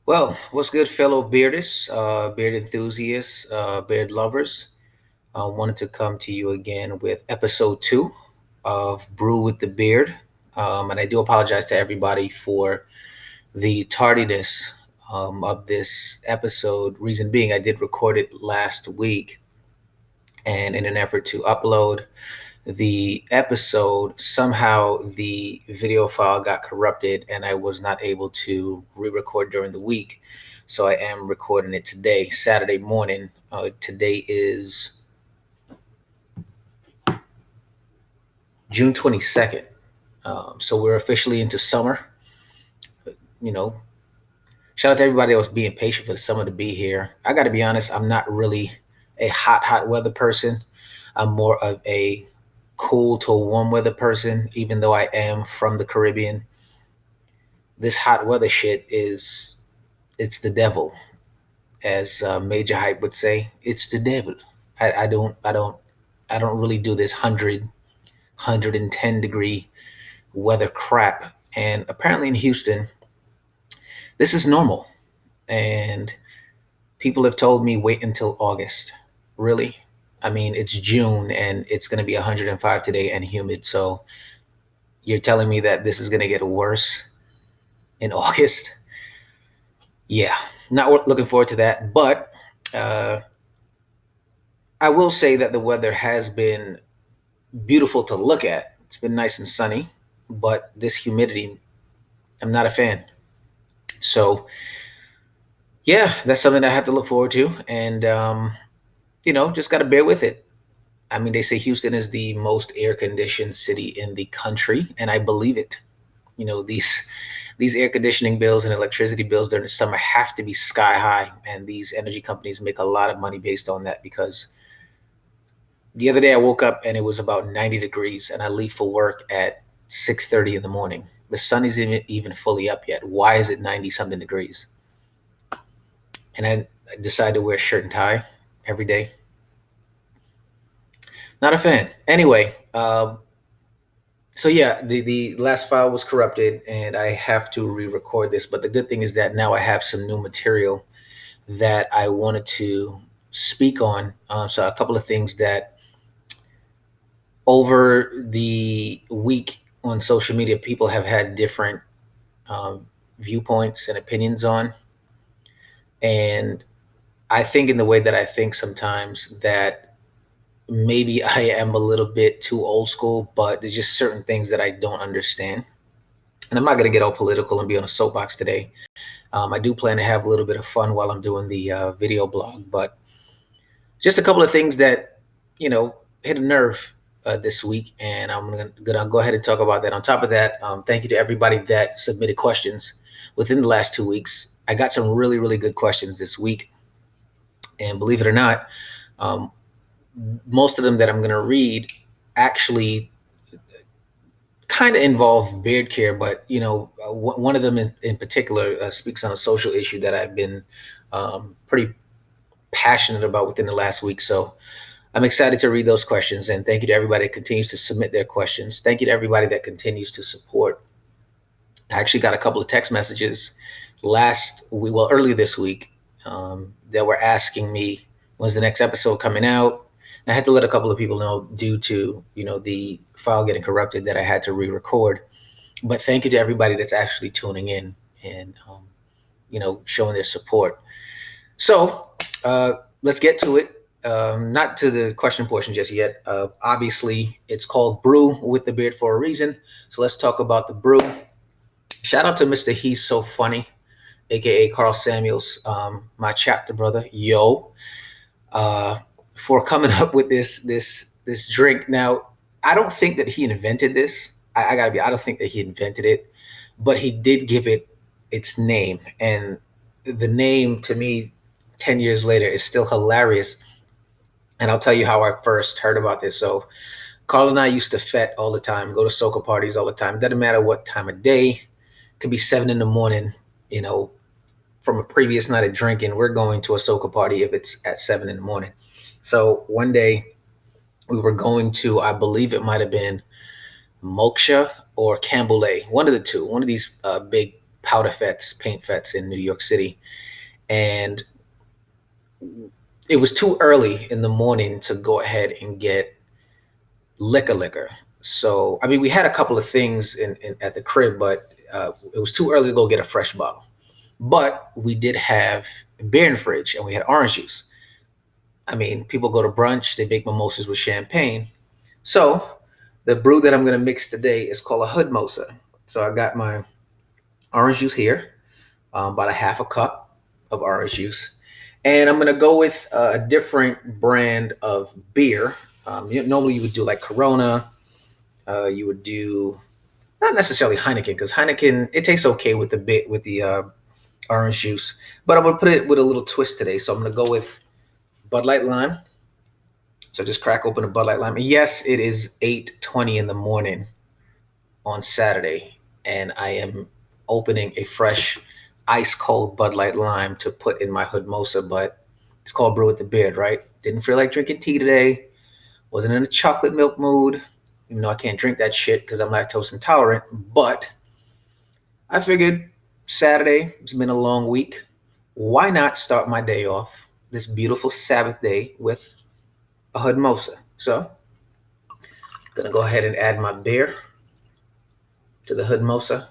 Well, what's good, fellow beardists, beard enthusiasts, beard lovers? I wanted to come to you again with episode 2 of Brew with the Beard. And I do apologize to everybody for the tardiness of this episode. Reason being, I did record it last week, and in an effort to upload the episode, somehow the video file got corrupted and I was not able to re-record during the week. So I am recording it today, Saturday morning. Today is June 22nd. So we're officially into summer. You know, shout out to everybody that was being patient for the summer to be here. I got to be honest, I'm not really a hot weather person. I'm more of a cool to warm weather person, even though I am from the Caribbean. This hot weather shit it's the devil, as Major Hype would say. It's the devil. I don't really do this 110 degree weather crap. And apparently in Houston, this is normal. And people have told me wait until August. Really? I mean, it's June and it's going to be 105 today and humid. So you're telling me that this is going to get worse in August? Yeah, not looking forward to that. But uh, I will say that the weather has been beautiful to look at. It's been nice and sunny, but this humidity, I'm not a fan. So, yeah, that's something I have to look forward to. And, just got to bear with it. I mean, they say Houston is the most air conditioned city in the country, and I believe it. These air conditioning bills and electricity bills during the summer have to be sky high, and these energy companies make a lot of money based on that because the other day I woke up and it was about 90 degrees and I leave for work at 6:30 in the morning. The sun isn't even fully up yet. Why is it 90 something degrees? And I decide to wear a shirt and tie every day. Not a fan. Anyway, so yeah, the last file was corrupted and I have to re-record this. But the good thing is that now I have some new material that I wanted to speak on. So a couple of things that over the week on social media, people have had different um, viewpoints and opinions on. And I think in the way that I think sometimes that maybe I am a little bit too old school, but there's just certain things that I don't understand. And I'm not going to get all political and be on a soapbox today. I do plan to have a little bit of fun while I'm doing the video blog, but just a couple of things that, hit a nerve this week. And I'm going to go ahead and talk about that. On top of that, thank you to everybody that submitted questions within the last 2 weeks. I got some really, really good questions this week. And believe it or not, um, most of them that I'm going to read actually kind of involve beard care, but one of them in particular speaks on a social issue that I've been pretty passionate about within the last week. So I'm excited to read those questions, and thank you to everybody that continues to submit their questions. Thank you to everybody that continues to support. I actually got a couple of text messages early this week, that were asking me when's the next episode coming out. And I had to let a couple of people know due to the file getting corrupted that I had to re-record. But thank you to everybody that's actually tuning in and showing their support. So let's get to it. Not to the question portion just yet. Obviously, it's called Brew with the Beard for a reason. So let's talk about the brew. Shout out to Mr. He's So Funny, aka Carl Samuels, my chapter brother, for coming up with this drink. Now, I don't think that he invented this. I don't think that he invented it, but he did give it its name, and the name to me, 10 years later, is still hilarious. And I'll tell you how I first heard about this. So, Carl and I used to fet all the time, go to soca parties all the time. It doesn't matter what time of day. It could be 7 in the morning, from a previous night of drinking. We're going to a soca party if it's at 7 in the morning. So one day we were going to, I believe it might have been Moksha or Camboulet, one of the two, one of these big powder fets, paint fets in New York City, and it was too early in the morning to go ahead and get liquor. So I mean, we had a couple of things in at the crib, but it was too early to go get a fresh bottle. But we did have beer in the fridge, and we had orange juice. I mean, people go to brunch, they make mimosas with champagne. So the brew that I'm going to mix today is called a hood mosa. So I got my orange juice here, about a half a cup of orange juice. And I'm going to go with a different brand of beer. Normally you would do like Corona. You would do not necessarily Heineken, because Heineken, it tastes okay with the bit with the orange juice. But I'm going to put it with a little twist today. So I'm going to go with Bud Light Lime. So just crack open a Bud Light Lime. And yes, it is 8:20 in the morning on Saturday, and I am opening a fresh, ice cold Bud Light Lime to put in my hood mosa. But it's called Brew With The Beard, right? Didn't feel like drinking tea today. Wasn't in a chocolate milk mood. Even though I can't drink that shit because I'm lactose intolerant. But I figured Saturday, it's been a long week. Why not start my day off, this beautiful Sabbath day, with a hood mosa? So I'm gonna go ahead and add my beer to the hood mosa.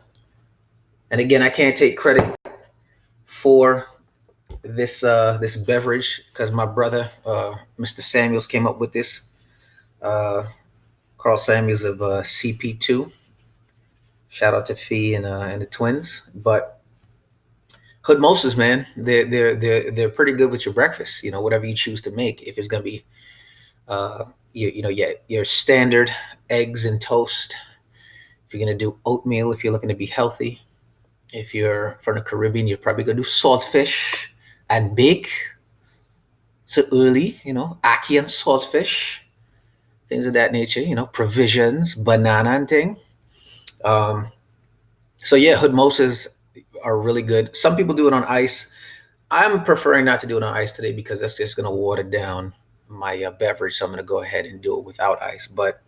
And again, I can't take credit for this beverage because my brother, Mr. Samuels, came up with this. Uh, Carl Samuels of CP2. Shout out to Fee and the twins. But hood mosas, man, they're pretty good with your breakfast. You know, whatever you choose to make. If it's gonna be your standard eggs and toast. If you're gonna do oatmeal, if you're looking to be healthy. If you're from the Caribbean, you're probably gonna do saltfish and bake. So early, ackee and saltfish, things of that nature. Provisions, banana and thing. Um, so yeah, hood mosas are really good. Some people do it on ice. I'm preferring not to do it on ice today because that's just gonna water down my beverage. So I'm gonna go ahead and do it without ice. But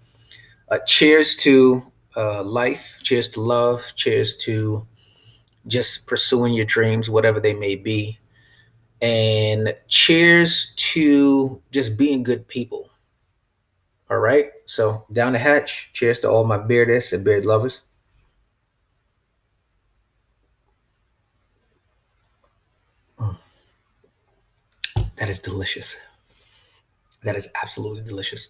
cheers to life. Cheers to love. Cheers to just pursuing your dreams, whatever they may be. And cheers to just being good people. All right. So down the hatch. Cheers to all my beardists and beard lovers. That is delicious. That is absolutely delicious.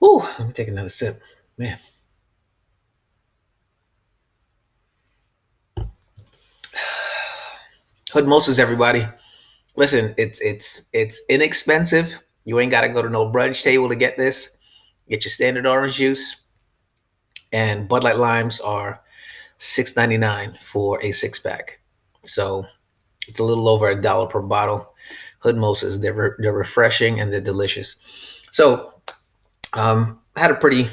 Ooh, let me take another sip. Man. Hood mosas, everybody. Listen, it's inexpensive. You ain't gotta go to no brunch table to get this. Get your standard orange juice. And Bud Light limes are $6.99 for a 6-pack. So it's a little over $1 per bottle. Hood mosas, they're refreshing and they're delicious. So I had a pretty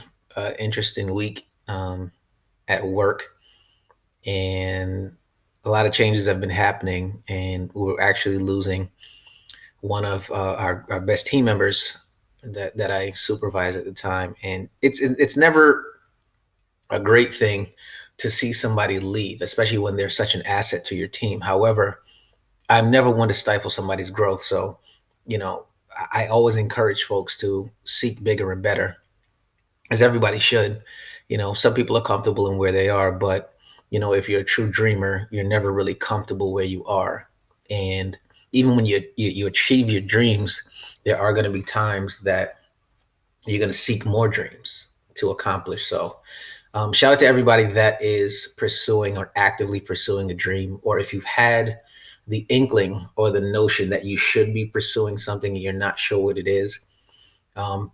interesting week at work, and a lot of changes have been happening, and we're actually losing one of our best team members that I supervised at the time. And it's never a great thing to see somebody leave, especially when they're such an asset to your team. However, I'm never one to stifle somebody's growth. So, you know, I always encourage folks to seek bigger and better, as everybody should. Some people are comfortable in where they are, but if you're a true dreamer, you're never really comfortable where you are. And even when you achieve your dreams, there are going to be times that you're going to seek more dreams to accomplish. So shout out to everybody that is pursuing or actively pursuing a dream, or if you've had the inkling or the notion that you should be pursuing something and you're not sure what it is,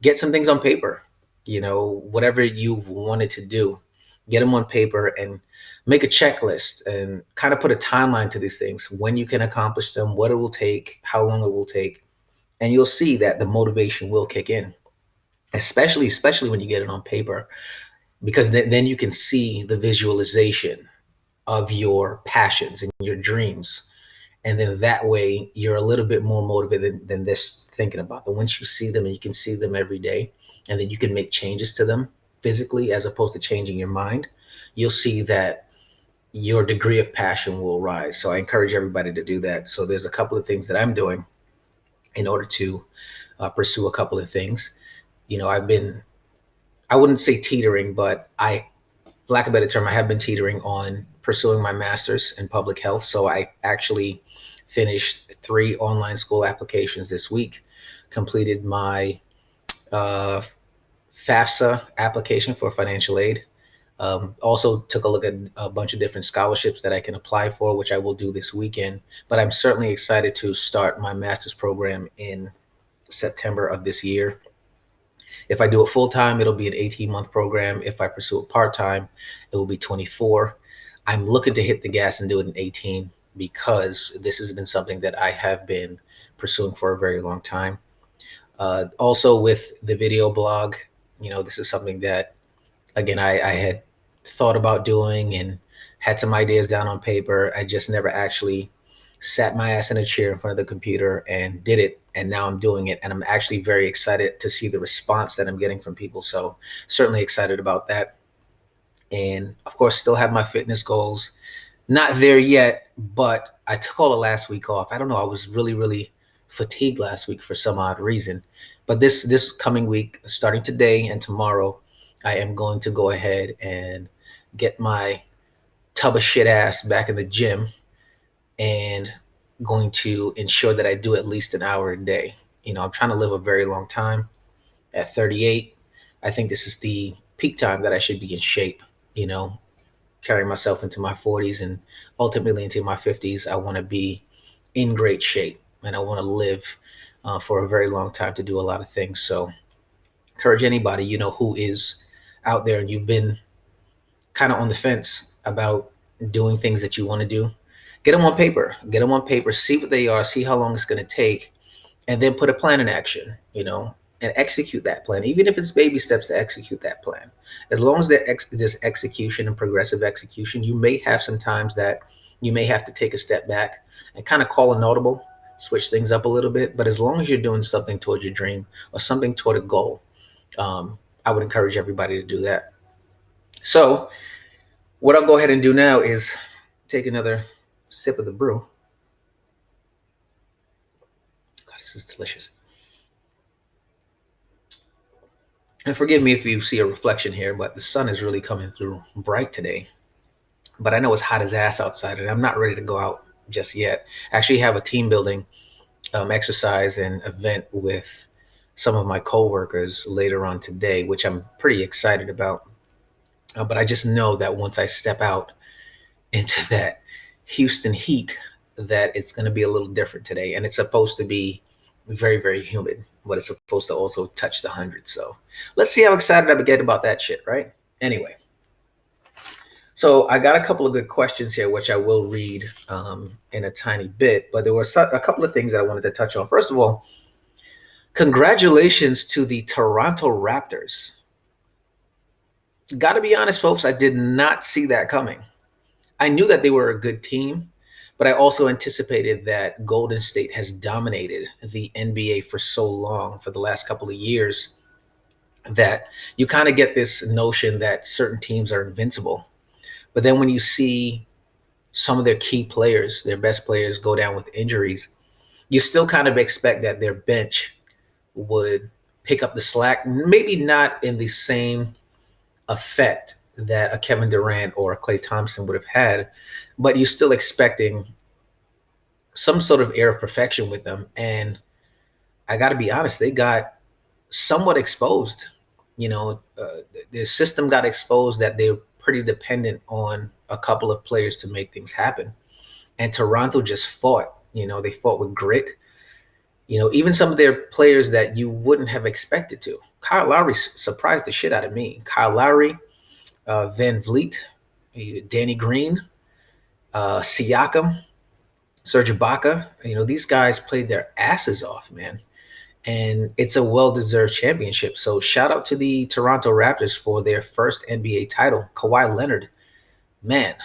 get some things on paper. Whatever you've wanted to do, get them on paper and make a checklist and kind of put a timeline to these things, when you can accomplish them, what it will take, how long it will take. And you'll see that the motivation will kick in, especially when you get it on paper, because then you can see the visualization of your passions and your dreams. And then that way you're a little bit more motivated than this thinking about them. Once you see them and you can see them every day, and then you can make changes to them physically as opposed to changing your mind, you'll see that your degree of passion will rise. So I encourage everybody to do that. So there's a couple of things that I'm doing in order to pursue a couple of things. I've been, I wouldn't say teetering, but for lack of a better term, I have been teetering on pursuing my master's in public health. So I actually finished 3 online school applications this week, completed my uh, FAFSA application for financial aid. Also took a look at a bunch of different scholarships that I can apply for, which I will do this weekend. But I'm certainly excited to start my master's program in September of this year. If I do it full time, it'll be an 18-month program. If I pursue it part time, it will be 24. I'm looking to hit the gas and do it in 18 because this has been something that I have been pursuing for a very long time. Also, with the video blog, this is something that, again, I had thought about doing and had some ideas down on paper. I just never actually sat my ass in a chair in front of the computer and did it. And now I'm doing it. And I'm actually very excited to see the response that I'm getting from people. So certainly excited about that. And of course, still have my fitness goals. Not there yet, but I took all of last week off. I don't know. I was really, really fatigued last week for some odd reason. But this coming week, starting today and tomorrow, I am going to go ahead and get my tub of shit ass back in the gym and going to ensure that I do at least an hour a day. I'm trying to live a very long time. At 38, I think this is the peak time that I should be in shape, you know, carrying myself into my 40s and ultimately into my 50s. I want to be in great shape and I want to live for a very long time to do a lot of things. So, encourage anybody, who is out there and you've been kind of on the fence about doing things that you want to do, get them on paper. Get them on paper, see what they are, see how long it's going to take, and then put a plan in action, and execute that plan, even if it's baby steps to execute that plan. As long as there's execution and progressive execution, you may have some times that you may have to take a step back and kind of call an audible, switch things up a little bit. But as long as you're doing something toward your dream or something toward a goal, I would encourage everybody to do that. So, what I'll go ahead and do now is take another sip of the brew. God, this is delicious. And forgive me if you see a reflection here, but the sun is really coming through bright today. But I know it's hot as ass outside, and I'm not ready to go out just yet. I actually have a team building exercise and event with some of my coworkers later on today, which I'm pretty excited about. But I just know that once I step out into that Houston heat, that it's going to be a little different today. And it's supposed to be very, very humid, but it's supposed to also touch the hundreds. So let's see how excited I get about that shit, right? Anyway, so I got a couple of good questions here, which I will read in a tiny bit, but there were a couple of things that I wanted to touch on. First of all, congratulations to the Toronto Raptors. Got to be honest, folks, I did not see that coming. I knew that they were a good team, but I also anticipated that Golden State has dominated the NBA for so long, for the last couple of years, that you kind of get this notion that certain teams are invincible. But then when you see some of their key players, their best players, go down with injuries, you still kind of expect that their bench would pick up the slack, maybe not in the same effect that a Kevin Durant or a Klay Thompson would have had, but you're still expecting some sort of air of perfection with them. And I got to be honest, they got somewhat exposed. Their system got exposed that they're pretty dependent on a couple of players to make things happen. And Toronto just fought. They fought with grit. Even some of their players that you wouldn't have expected to. Kyle Lowry surprised the shit out of me. Kyle Lowry, Van Vliet, Danny Green, Siakam, Serge Ibaka. These guys played their asses off, man. And it's a well-deserved championship. So shout out to the Toronto Raptors for their first NBA title. Kawhi Leonard, man,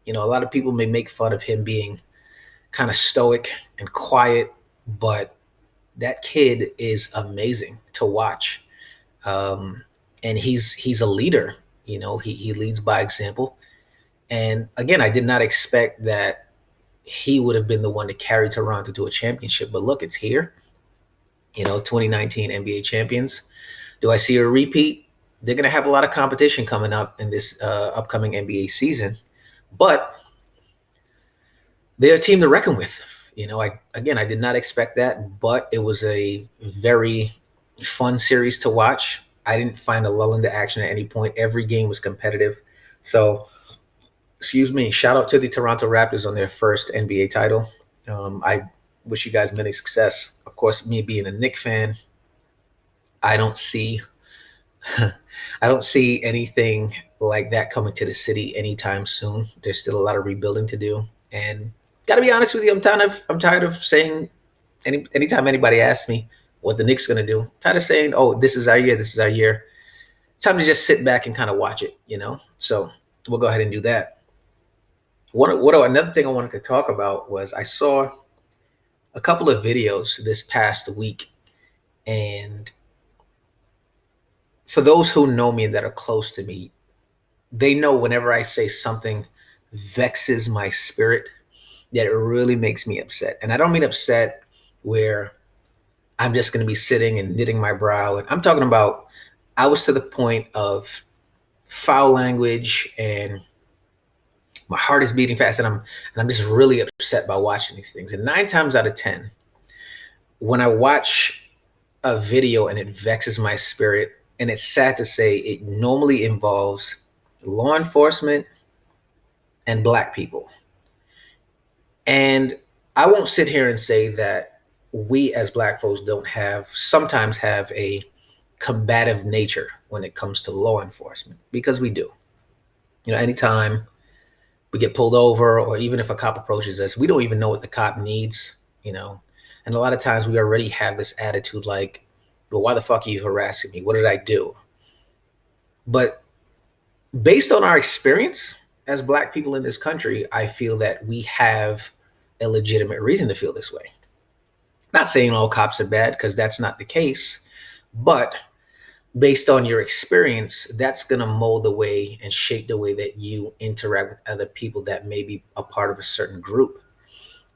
a lot of people may make fun of him being kind of stoic and quiet, but that kid is amazing to watch. And he's a leader. He leads by example. And again, I did not expect that he would have been the one to carry Toronto to a championship. But look, it's here. 2019 NBA champions. Do I see a repeat? They're going to have a lot of competition coming up in this upcoming NBA season, but they're a team to reckon with. I did not expect that, but it was a very fun series to watch. I didn't find a lull in the action at any point. Every game was competitive. So, excuse me, shout out to the Toronto Raptors on their first NBA title. I wish you guys many success. Of course, me being a Knicks fan, I don't see I don't see anything like that coming to the city anytime soon. There's still a lot of rebuilding to do, and gotta be honest with you, I'm tired of saying anytime anybody asks me what the Knicks gonna do. I'm tired of saying, "Oh, this is our year. This is our year." Time to just sit back and kind of watch it. So we'll go ahead and do that. Another thing I wanted to talk about was I saw a couple of videos this past week, and for those who know me that are close to me, they know whenever I say something vexes my spirit, that it really makes me upset. And I don't mean upset where I'm just going to be sitting and knitting my brow. And I'm talking about I was to the point of foul language and my heart is beating fast, and I'm just really upset by watching these things. And 9 times out of 10, when I watch a video and it vexes my spirit, and it's sad to say, it normally involves law enforcement and Black people. And I won't sit here and say that we as Black folks don't sometimes have a combative nature when it comes to law enforcement, because we do. Anytime we get pulled over, or even if a cop approaches us, we don't even know what the cop needs. And a lot of times we already have this attitude like, well, why the fuck are you harassing me? What did I do? But based on our experience as Black people in this country, I feel that we have a legitimate reason to feel this way. Not saying all cops are bad, because that's not the case, but based on your experience, that's going to mold the way and shape the way that you interact with other people that may be a part of a certain group.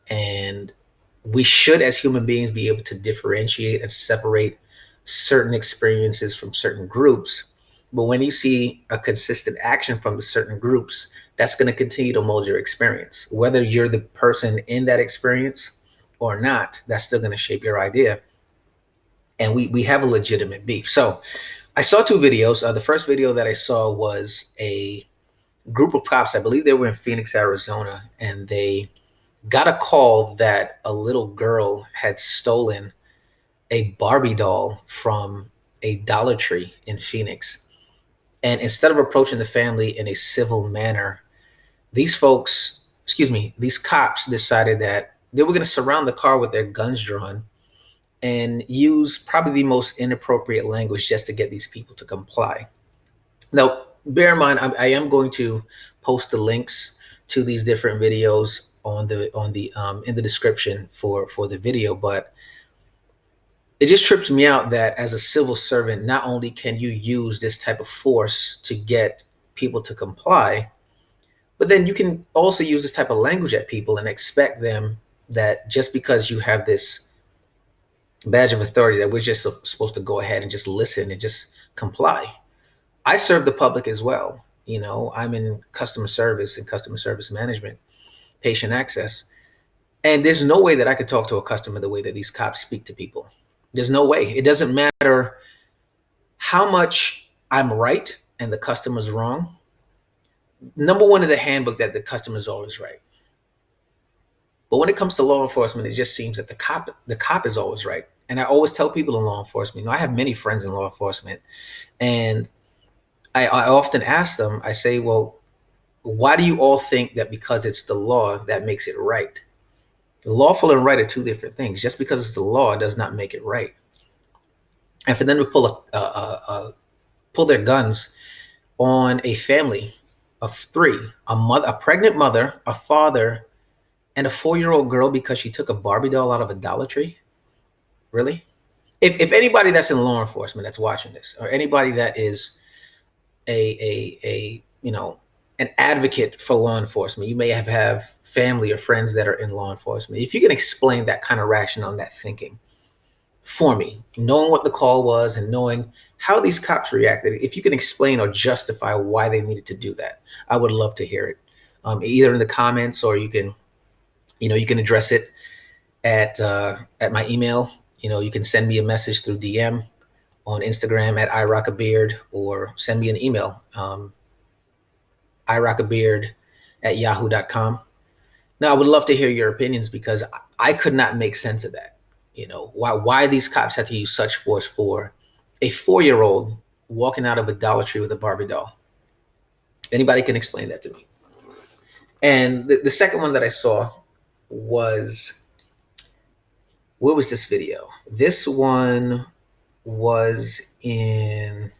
And we should, as human beings, be able to differentiate and separate certain experiences from certain groups. But when you see a consistent action from the certain groups, that's going to continue to mold your experience. Whether you're the person in that experience or not, that's still going to shape your idea. And we have a legitimate beef. So I saw 2 videos. The first video that I saw was a group of cops. I believe they were in Phoenix, Arizona, and they got a call that a little girl had stolen a Barbie doll from a Dollar Tree in Phoenix. And instead of approaching the family in a civil manner, these cops decided that they were going to surround the car with their guns drawn and use probably the most inappropriate language just to get these people to comply. Now, bear in mind, I am going to post the links to these different videos on the in the description for the video, but it just trips me out that as a civil servant, not only can you use this type of force to get people to comply, but then you can also use this type of language at people and expect them that just because you have this badge of authority that we're just supposed to go ahead and just listen and just comply. I serve the public as well. I'm in customer service and customer service management, patient access. And there's no way that I could talk to a customer the way that these cops speak to people. There's no way. It doesn't matter how much I'm right and the customer's wrong. Number one in the handbook that the customer's always right. But when it comes to law enforcement, it just seems that the cop is always right. And I always tell people in law enforcement, I have many friends in law enforcement, and I often ask them, I say, well, why do you all think that because it's the law that makes it right? Lawful and right are 2 different things. Just because it's the law does not make it right. And for them to pull their guns on a family of 3, a pregnant mother, a father, and a 4-year-old girl because she took a Barbie doll out of a Dollar Tree? Really? If anybody that's in law enforcement that's watching this, or anybody that is a an advocate for law enforcement. You may have family or friends that are in law enforcement. If you can explain that kind of rationale and that thinking for me, knowing what the call was and knowing how these cops reacted, if you can explain or justify why they needed to do that, I would love to hear it. Either in the comments, or you can address it at my email. You can send me a message through DM on Instagram at iRockABeard, or send me an email, iRockABeard@yahoo.com. Now, I would love to hear your opinions, because I could not make sense of that. Why these cops had to use such force for a 4-year-old walking out of a Dollar Tree with a Barbie doll. If anybody can explain that to me. And the second one that I saw was, what was this video? This one was in,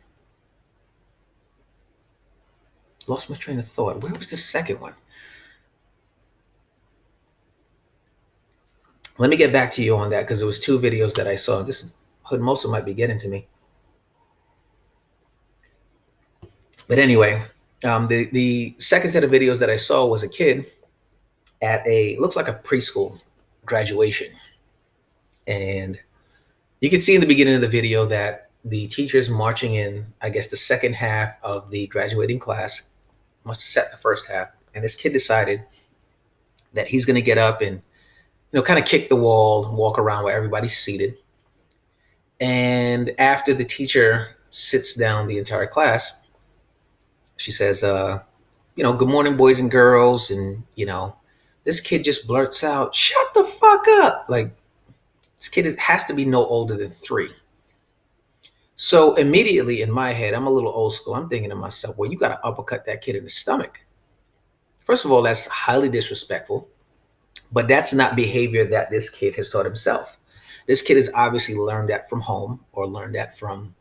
lost my train of thought. Where was the second one? Let me get back to you on that, because there was 2 videos that I saw. This hood most of might be getting to me. But anyway, the second set of videos that I saw was a kid at looks like a preschool graduation. And you can see in the beginning of the video that the teacher's marching in, I guess, the second half of the graduating class. Must have set the first half. And this kid decided that he's going to get up and, kind of kick the wall, walk around where everybody's seated. And after the teacher sits down the entire class, she says, good morning, boys and girls. And, this kid just blurts out, "Shut the fuck up." Like, this kid has to be no older than 3. So immediately in my head, I'm a little old school. I'm thinking to myself, well, you got to uppercut that kid in the stomach. First of all, that's highly disrespectful, but that's not behavior that this kid has taught himself. This kid has obviously learned that from home, or learned that from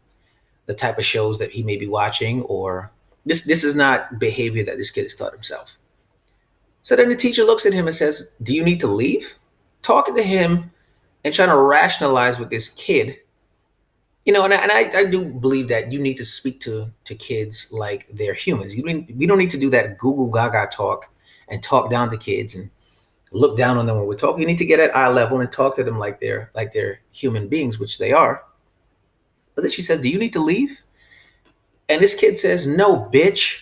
the type of shows that he may be watching, or this is not behavior that this kid has taught himself. So then the teacher looks at him and says, "Do you need to leave?" Talking to him and trying to rationalize with this kid. And I do believe that you need to speak to kids like they're humans. We don't need to do that Google Gaga talk and talk down to kids and look down on them when we're talking. You need to get at eye level and talk to them like they're human beings, which they are. But then she says, "Do you need to leave?" And this kid says, "No, bitch."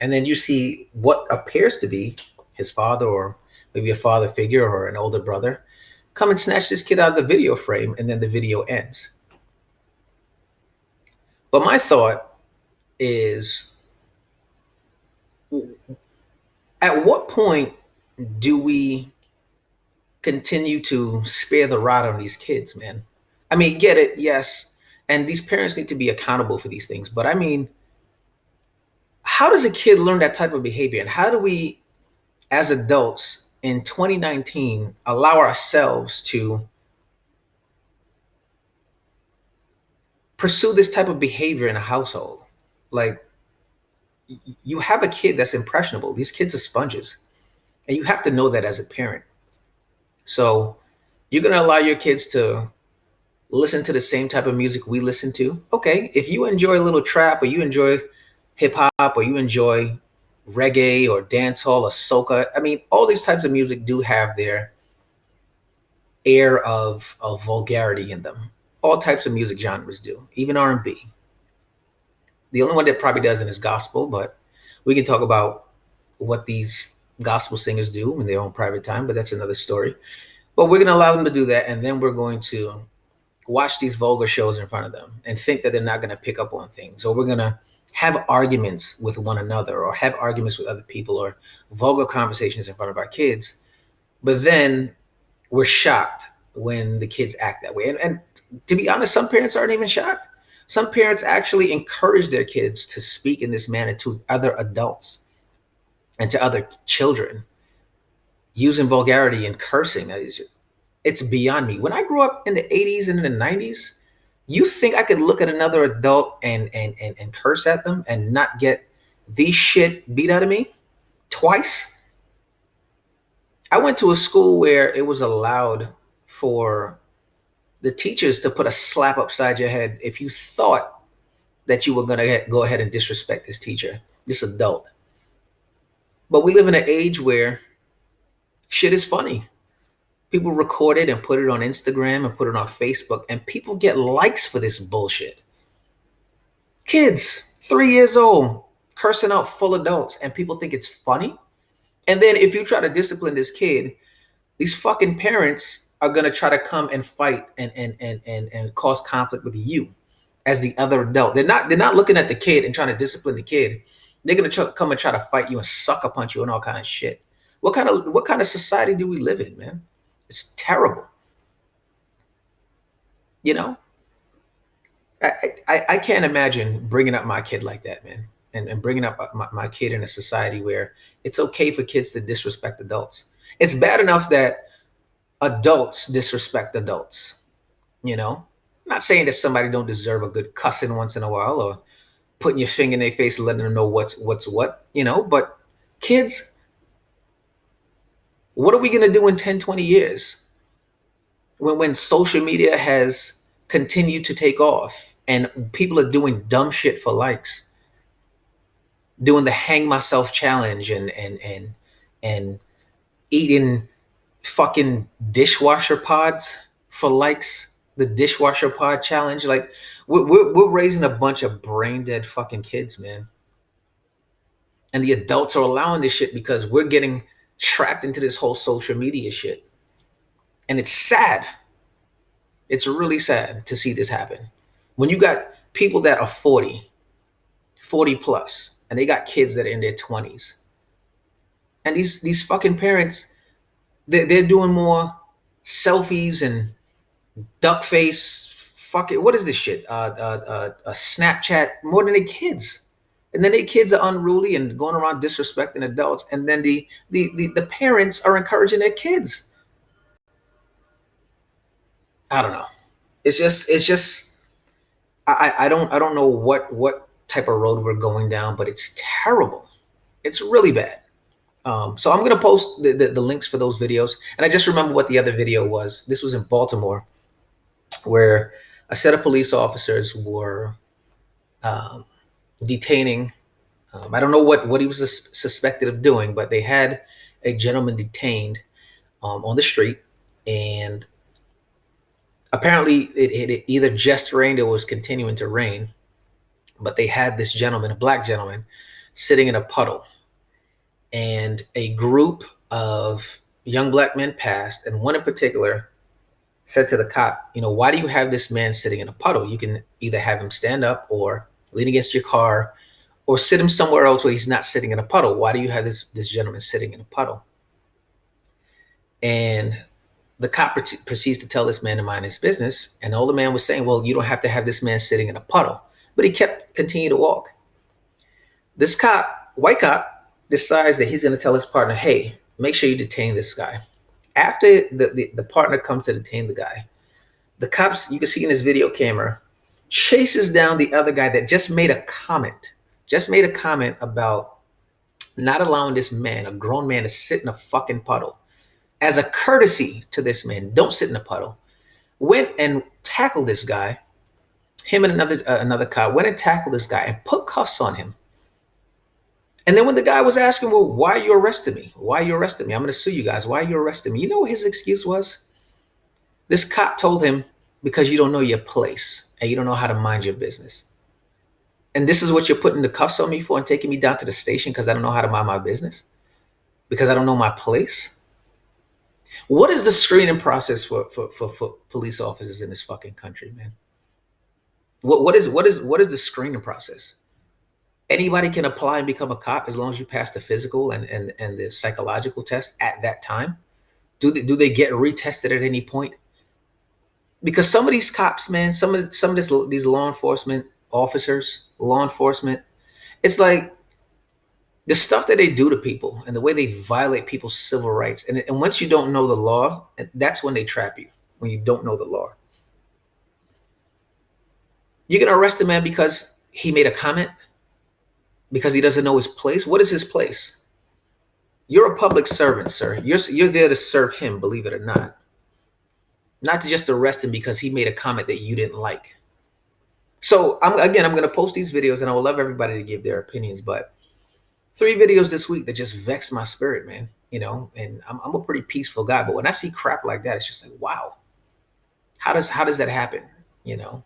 And then you see what appears to be his father, or maybe a father figure or an older brother, come and snatch this kid out of the video frame, and then the video ends. But my thought is, at what point do we continue to spare the rod on these kids, man? I mean, get it, yes. And these parents need to be accountable for these things. But I mean, how does a kid learn that type of behavior? And how do we, as adults in 2019, allow ourselves to pursue this type of behavior in a household? Like, you have a kid that's impressionable. These kids are sponges. And you have to know that as a parent. So you're going to allow your kids to listen to the same type of music we listen to. Okay, if you enjoy a little trap, or you enjoy hip hop, or you enjoy reggae or dancehall or soca, I mean, all these types of music do have their air of vulgarity in them. All types of music genres do, even R&B. The only one that probably doesn't is gospel, but we can talk about what these gospel singers do in their own private time, but that's another story. But we're going to allow them to do that, and then we're going to watch these vulgar shows in front of them and think that they're not going to pick up on things, or we're going to have arguments with one another, or have arguments with other people, or vulgar conversations in front of our kids. But then we're shocked when the kids act that way. And to be honest, some parents aren't even shocked. Some parents actually encourage their kids to speak in this manner to other adults and to other children, using vulgarity and cursing. It's beyond me. When I grew up in the 80s and in the 90s, you think I could look at another adult and curse at them and not get the shit beat out of me twice? I went to a school where it was allowed for the teachers to put a slap upside your head if you thought that you were going to go ahead and disrespect this teacher, this adult. But we live in an age where shit is funny. People record it and put it on Instagram and put it on Facebook, and people get likes for this bullshit. Kids, 3 years old, cursing out full adults, and people think it's funny. And then if you try to discipline this kid, these fucking parents are gonna try to come and fight and cause conflict with you as the other adult. They're not looking at the kid and trying to discipline the kid. They're gonna come and try to fight you and sucker punch you and all kind of shit. What kind of society do we live in, man? It's terrible. You know, I can't imagine bringing up my kid like that, man, and bringing up my kid in a society where it's okay for kids to disrespect adults. It's bad enough that adults disrespect adults. You know, I'm not saying that somebody don't deserve a good cussing once in a while or putting your finger in their face and letting them know what's what. You know, but kids, what are we gonna do in 10, 20 years when social media has continued to take off and people are doing dumb shit for likes, doing the hang myself challenge and eating fucking dishwasher pods for likes, the dishwasher pod challenge. Like we're raising a bunch of brain dead fucking kids, man. And the adults are allowing this shit because we're getting trapped into this whole social media shit. And it's sad. It's really sad to see this happen. When you got people that are 40 plus, and they got kids that are in their 20s. And these fucking parents, they're doing more selfies and duck face, fucking, what is this shit? A Snapchat more than their kids. And then their kids are unruly and going around disrespecting adults. And then the parents are encouraging their kids. I don't know. It's just I don't know what type of road we're going down, but it's terrible. It's really bad. So I'm gonna post the links for those videos. And I just remember what the other video was. This was in Baltimore, where a set of police officers were detaining. I don't know what he was suspected of doing, but they had a gentleman detained on the street, and apparently it either just rained or was continuing to rain, but they had this gentleman, a black gentleman, sitting in a puddle, and a group of young black men passed, and one in particular said to the cop, why do you have this man sitting in a puddle? You can either have him stand up or lean against your car or sit him somewhere else where he's not sitting in a puddle. Why do you have this gentleman sitting in a puddle? And the cop proceeds to tell this man to mind his business. And all the man was saying, well, you don't have to have this man sitting in a puddle. But he continued to walk. This cop, white cop, decides that he's going to tell his partner, hey, make sure you detain this guy. After the partner comes to detain the guy, the cops, you can see in his video camera, chases down the other guy that just made a comment about not allowing this man, a grown man, to sit in a fucking puddle. As a courtesy to this man, don't sit in a puddle. Went and tackled this guy. Him and another cop went and tackled this guy and put cuffs on him. And then when the guy was asking, well, why are you arresting me? Why are you arresting me? I'm going to sue you guys. Why are you arresting me? You know what his excuse was? This cop told him, because you don't know your place and you don't know how to mind your business. And this is what you're putting the cuffs on me for and taking me down to the station because I don't know how to mind my business? Because I don't know my place? What is the screening process for police officers in this fucking country, man? What is the screening process? Anybody can apply and become a cop as long as you pass the physical and the psychological test at that time. Do they get retested at any point? Because some of these cops, man, some of these law enforcement officers, it's like the stuff that they do to people and the way they violate people's civil rights. And once you don't know the law, that's when they trap you, when you don't know the law. You're going to arrest a man because he made a comment? Because he doesn't know his place? What is his place? You're a public servant, sir. You're there to serve him, believe it or not. Not to just arrest him because he made a comment that you didn't like. So I'm going to post these videos, and I would love everybody to give their opinions, but three videos this week that just vexed my spirit, man. And I'm a pretty peaceful guy, but when I see crap like that, it's just like, wow, how does that happen? You know,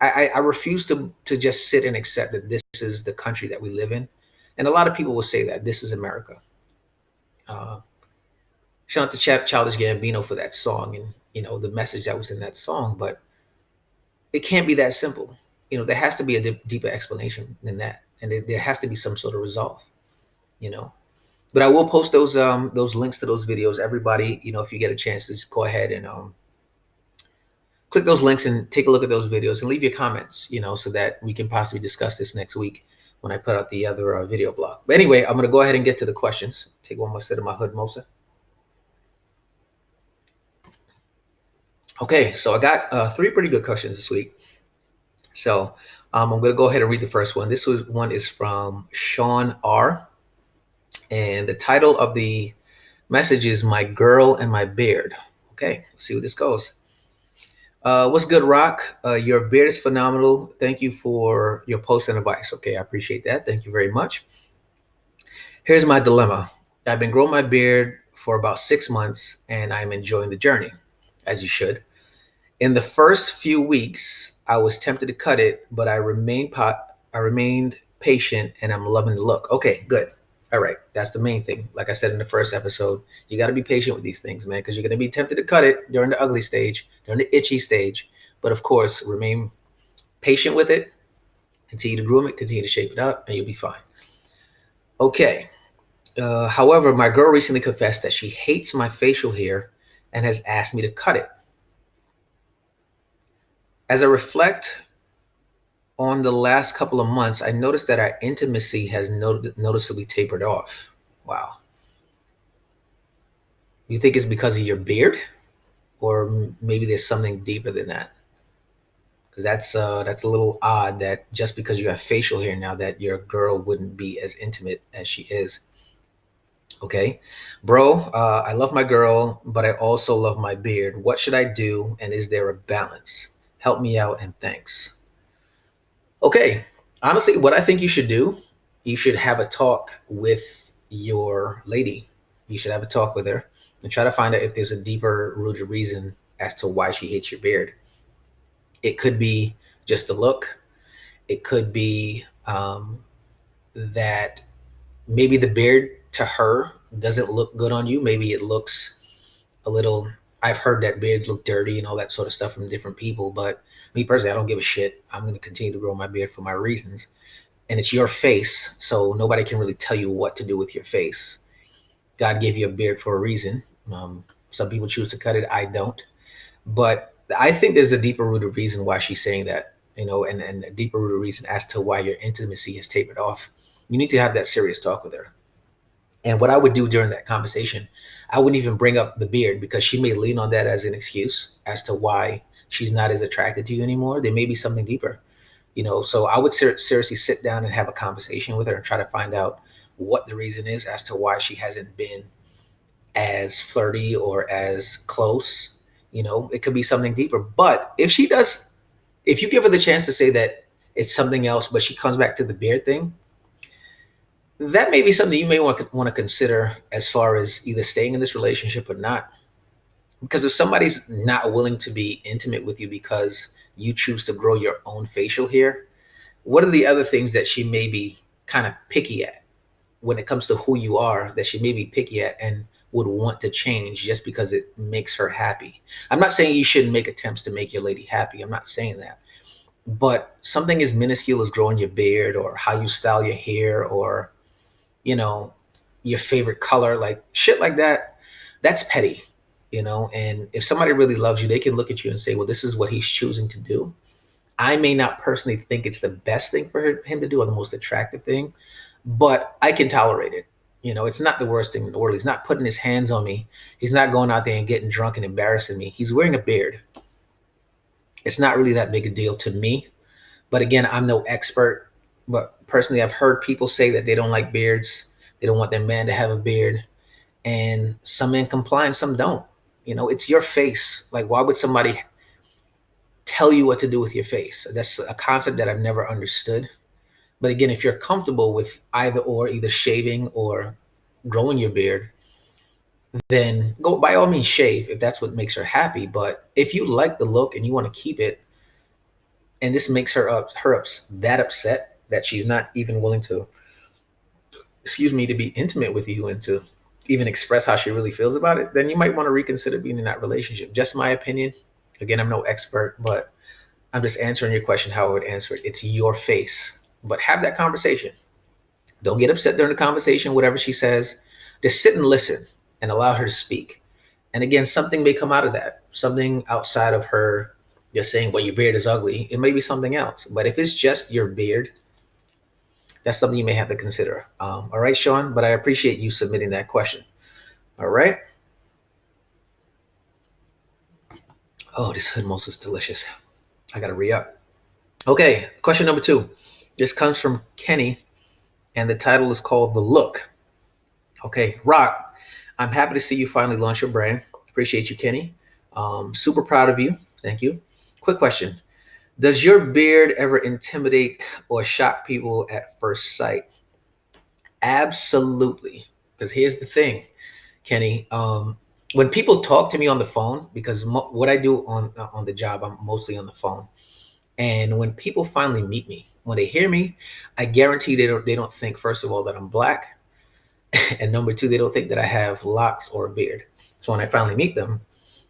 I refuse to just sit and accept that this is the country that we live in, and a lot of people will say that this is America. Uh, Shout out to Childish Gambino for that song and the message that was in that song, but it can't be that simple. There has to be a deeper explanation than that, and there has to be some sort of resolve. You know, but I will post those links to those videos. Everybody, if you get a chance, just go ahead and click those links and take a look at those videos and leave your comments. So that we can possibly discuss this next week when I put out the other video blog. But anyway, I'm gonna go ahead and get to the questions. Take one more sip of my hood mosa. Okay, so I got three pretty good questions this week. So I'm going to go ahead and read the first one. One is from Sean R. And the title of the message is "My Girl and My Beard." Okay, let's see where this goes. What's good, Rock? Your beard is phenomenal. Thank you for your post and advice. Okay, I appreciate that. Thank you very much. Here's my dilemma. I've been growing my beard for about 6 months and I'm enjoying the journey, as you should. In the first few weeks, I was tempted to cut it, but I remained patient and I'm loving the look. Okay, good. All right, that's the main thing. Like I said in the first episode, you got to be patient with these things, man, because you're going to be tempted to cut it during the ugly stage, during the itchy stage. But of course, remain patient with it, continue to groom it, continue to shape it up, and you'll be fine. Okay. However, my girl recently confessed that she hates my facial hair and has asked me to cut it. As I reflect on the last couple of months, I noticed that our intimacy has noticeably tapered off. Wow. You think it's because of your beard? Or maybe there's something deeper than that? Because that's a little odd that just because you have facial hair now that your girl wouldn't be as intimate as she is. Okay. Bro, I love my girl, but I also love my beard. What should I do? And is there a balance? Help me out and thanks. Okay. Honestly, what I think you should do, you should have a talk with your lady. You should have a talk with her and try to find out if there's a deeper rooted reason as to why she hates your beard. It could be just the look. It could be that maybe the beard to her doesn't look good on you. Maybe it looks a little. I've heard that beards look dirty and all that sort of stuff from different people, but me personally, I don't give a shit. I'm going to continue to grow my beard for my reasons. And it's your face, so nobody can really tell you what to do with your face. God gave you a beard for a reason. Some people choose to cut it. I don't. But I think there's a deeper rooted reason why she's saying that, and a deeper rooted reason as to why your intimacy has tapered off. You need to have that serious talk with her. And what I would do during that conversation, I wouldn't even bring up the beard because she may lean on that as an excuse as to why she's not as attracted to you anymore. There may be something deeper, So I would seriously sit down and have a conversation with her and try to find out what the reason is as to why she hasn't been as flirty or as close. It could be something deeper. But if you give her the chance to say that it's something else, but she comes back to the beard thing, that may be something you may want to consider as far as either staying in this relationship or not. Because if somebody's not willing to be intimate with you because you choose to grow your own facial hair, what are the other things that she may be kind of picky at when it comes to who you are, that she may be picky at and would want to change just because it makes her happy? I'm not saying you shouldn't make attempts to make your lady happy. I'm not saying that. But something as minuscule as growing your beard or how you style your hair or, your favorite color, like shit like that, that's petty, and if somebody really loves you, they can look at you and say, well, this is what he's choosing to do. I may not personally think it's the best thing for him to do or the most attractive thing, but I can tolerate it. It's not the worst thing in the world. He's not putting his hands on me. He's not going out there and getting drunk and embarrassing me. He's wearing a beard. It's not really that big a deal to me. But again, I'm no expert. But personally, I've heard people say that they don't like beards. They don't want their man to have a beard. And some men comply and some don't. It's your face. Like, why would somebody tell you what to do with your face? That's a concept that I've never understood. But again, if you're comfortable with either or, either shaving or growing your beard, then go by all means shave if that's what makes her happy. But if you like the look and you want to keep it, and this makes that upset that she's not even willing to, excuse me, to be intimate with you and to even express how she really feels about it, then you might want to reconsider being in that relationship. Just my opinion. Again, I'm no expert, but I'm just answering your question how I would answer it. It's your face. But have that conversation. Don't get upset during the conversation, whatever she says. Just sit and listen and allow her to speak. And again, something may come out of that. Something outside of her just saying, well, your beard is ugly. It may be something else. But if it's just your beard, that's something you may have to consider. All right, Sean, but I appreciate you submitting that question. All right. Oh, this hood mousse is delicious. I got to re up. Okay, question number 2. This comes from Kenny, and the title is called The Look. Okay, Rock, I'm happy to see you finally launch your brand. Appreciate you, Kenny. Super proud of you. Thank you. Quick question. Does your beard ever intimidate or shock people at first sight? Absolutely. Because here's the thing, Kenny. When people talk to me on the phone, because what I do on the job, I'm mostly on the phone. And when people finally meet me, when they hear me, I guarantee they don't think, first of all, that I'm black, and number 2, they don't think that I have locks or a beard. So when I finally meet them,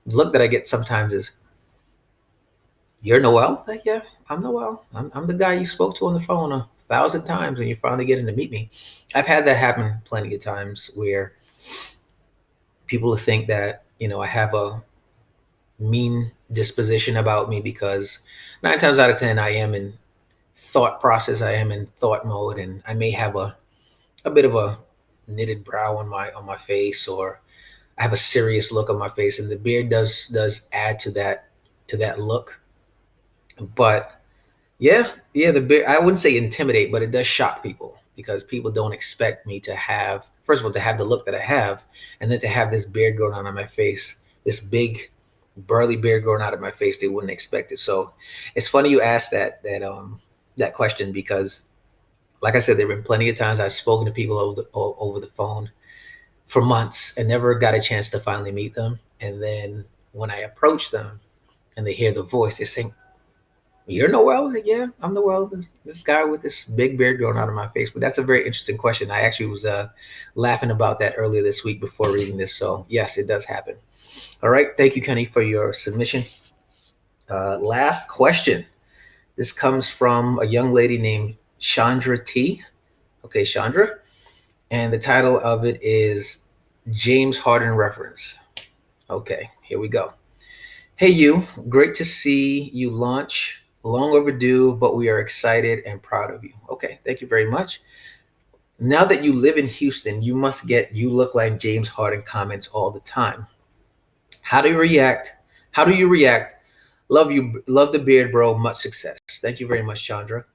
the look that I get sometimes is, "You're Noel?" Like, yeah, I'm Noel. I'm the guy you spoke to on the phone 1,000 times, and you're finally getting to meet me. I've had that happen plenty of times where people think that I have a mean disposition about me because 9 times out of 10 I am in thought process. I am in thought mode, and I may have a bit of a knitted brow on my face, or I have a serious look on my face, and the beard does add to that look. But yeah, the beard, I wouldn't say intimidate, but it does shock people because people don't expect me to have, first of all, to have the look that I have, and then to have this beard growing out on my face, this big burly beard growing out of my face. They wouldn't expect it. So it's funny you asked that question because, like I said, there have been plenty of times I've spoken to people over the phone for months and never got a chance to finally meet them. And then when I approach them and they hear the voice, they're saying, "You're Noel?" Like, yeah, I'm Noel. This guy with this big beard growing out of my face. But that's a very interesting question. I actually was laughing about that earlier this week before reading this. So yes, it does happen. All right. Thank you, Kenny, for your submission. Last question. This comes from a young lady named Chandra T. Okay, Chandra. And the title of it is James Harden Reference. Okay, here we go. Hey, you. Great to see you launch. Long overdue, but we are excited and proud of you. Okay, thank you very much. Now that you live in Houston, you must get "you look like James Harden" comments all the time. How do you react? How do you react? Love you. Love the beard, bro. Much success. Thank you very much, Chandra.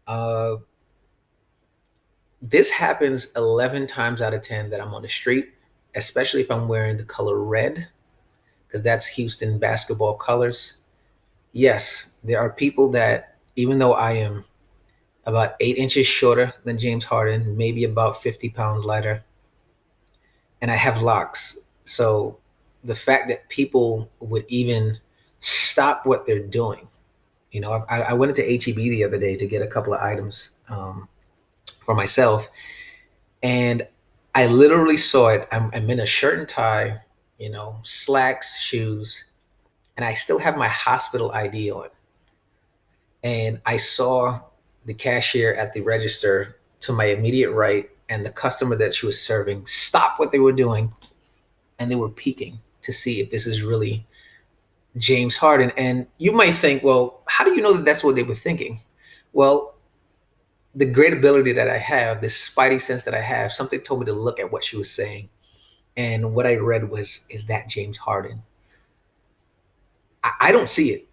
This happens 11 times out of 10 that I'm on the street, especially if I'm wearing the color red, because that's Houston basketball colors. Yes, there are people that, even though I am about 8 inches shorter than James Harden, maybe about 50 pounds lighter, and I have locks. So the fact that people would even stop what they're doing. I went into HEB the other day to get a couple of items for myself, and I literally saw it. I'm in a shirt and tie, slacks, shoes, and I still have my hospital ID on. And I saw the cashier at the register to my immediate right, and the customer that she was serving stop what they were doing, and they were peeking to see if this is really James Harden. And you might think, well, how do you know that that's what they were thinking? Well, the great ability that I have, this spidey sense that I have, something told me to look at what she was saying. And what I read was, is that James Harden? I don't see it.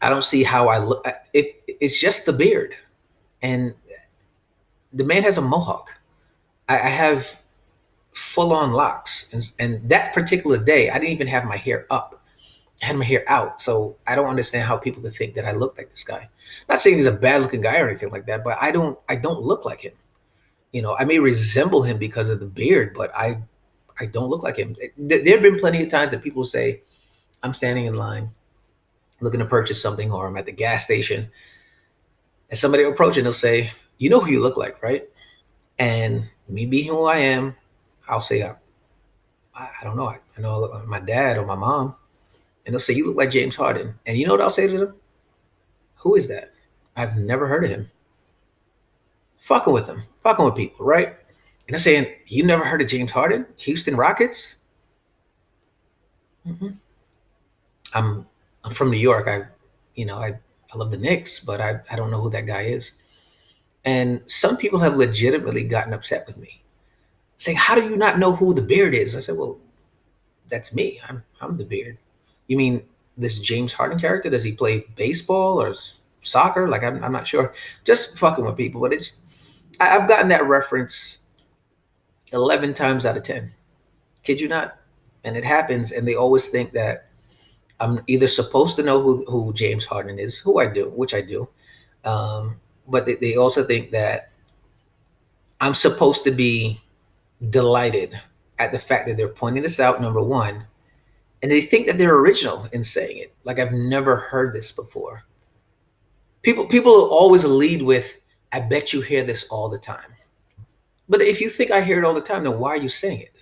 I don't see how I look. It's just the beard. And the man has a mohawk. I have full on locks. And that particular day, I didn't even have my hair up. I had my hair out. So I don't understand how people could think that I look like this guy. Not saying he's a bad looking guy or anything like that, but I don't look like him. I may resemble him because of the beard, but I don't look like him. There have been plenty of times that people say I'm standing in line looking to purchase something, or I'm at the gas station and somebody will approach and they'll say, "You know who you look like, right?" And me being who I am, I'll say, I don't know. I know I look like my dad or my mom. And they'll say, "You look like James Harden." And you know what I'll say to them? "Who is that? I've never heard of him." Fucking with them, fucking with people, right? And they're saying, "You never heard of James Harden? Houston Rockets?" hmm I'm I'm from New York. I love the Knicks, but I don't know who that guy is. And some people have legitimately gotten upset with me, saying, "How do you not know who the Beard is?" I said, "Well, that's me. I'm the Beard." "You mean this James Harden character? Does he play baseball or soccer?" Like I'm not sure. Just fucking with people, but I've gotten that reference 11 times out of 10. Kid you not? And it happens, and they always think that I'm either supposed to know who James Harden is, who I do, which I do, but they also think that I'm supposed to be delighted at the fact that they're pointing this out, number one, and they think that they're original in saying it. Like I've never heard this before. People always lead with, "I bet you hear this all the time." But if you think I hear it all the time, then why are you saying it?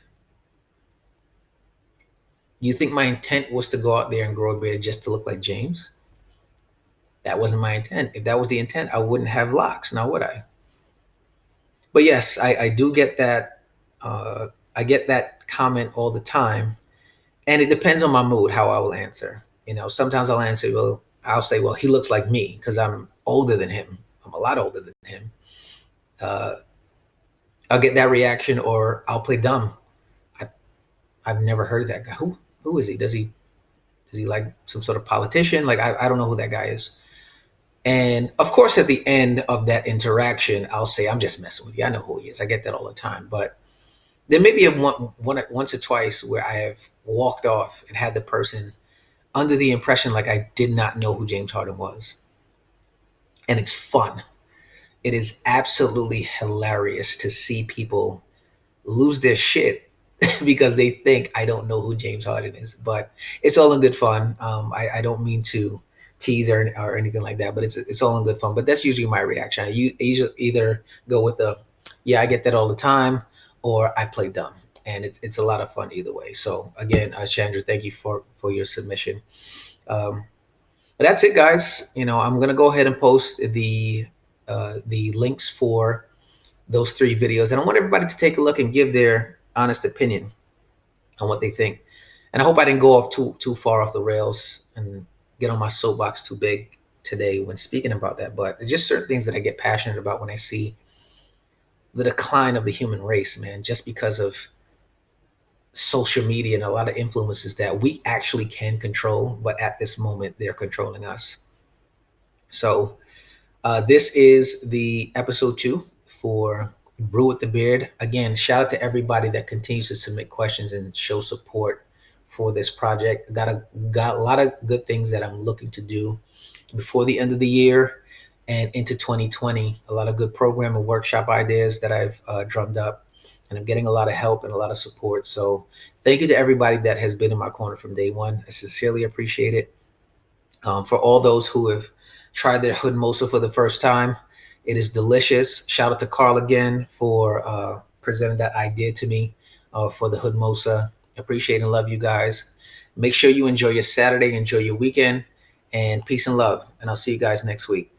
You think my intent was to go out there and grow a beard just to look like James? That wasn't my intent. If that was the intent, I wouldn't have locks, now would I? But yes, I do get that. I get that comment all the time, and it depends on my mood how I will answer. Sometimes I'll say, "Well, he looks like me," because I'm older than him. I'm a lot older than him. Uh, I'll get that reaction, or I'll play dumb. I, I've never heard of that guy. Who is he? Does he like some sort of politician? Like I don't know who that guy is. And of course, at the end of that interaction, I'll say, "I'm just messing with you. I know who he is." I get that all the time. But there may be once or twice where I have walked off and had the person under the impression like I did not know who James Harden was. And it's fun. It is absolutely hilarious to see people lose their shit because they think I don't know who James Harden is. But it's all in good fun. I don't mean to tease or anything like that, but it's all in good fun. But that's usually my reaction. You either go with the, "Yeah, I get that all the time," or I play dumb. And it's a lot of fun either way. So again, Chandra, thank you for your submission. Um, but that's it, guys. I'm gonna go ahead and post the links for those three videos, and I want everybody to take a look and give their honest opinion on what they think. And I hope I didn't go off too far off the rails and get on my soapbox too big today when speaking about that. But it's just certain things that I get passionate about when I see the decline of the human race, man, just because of social media and a lot of influences that we actually can control, but at this moment they're controlling us. So this is the episode 2 for Brew with the Beard. Again, shout out to everybody that continues to submit questions and show support for this project. Got a lot of good things that I'm looking to do before the end of the year and into 2020. A lot of good program and workshop ideas that I've drummed up, and I'm getting a lot of help and a lot of support. So thank you to everybody that has been in my corner from day one. I sincerely appreciate it. For all those who have tried their hood mosa for the first time, it is delicious. Shout out to Carl again for presenting that idea to me for the hood mosa. Appreciate and love you guys. Make sure you enjoy your Saturday, enjoy your weekend, and peace and love. And I'll see you guys next week.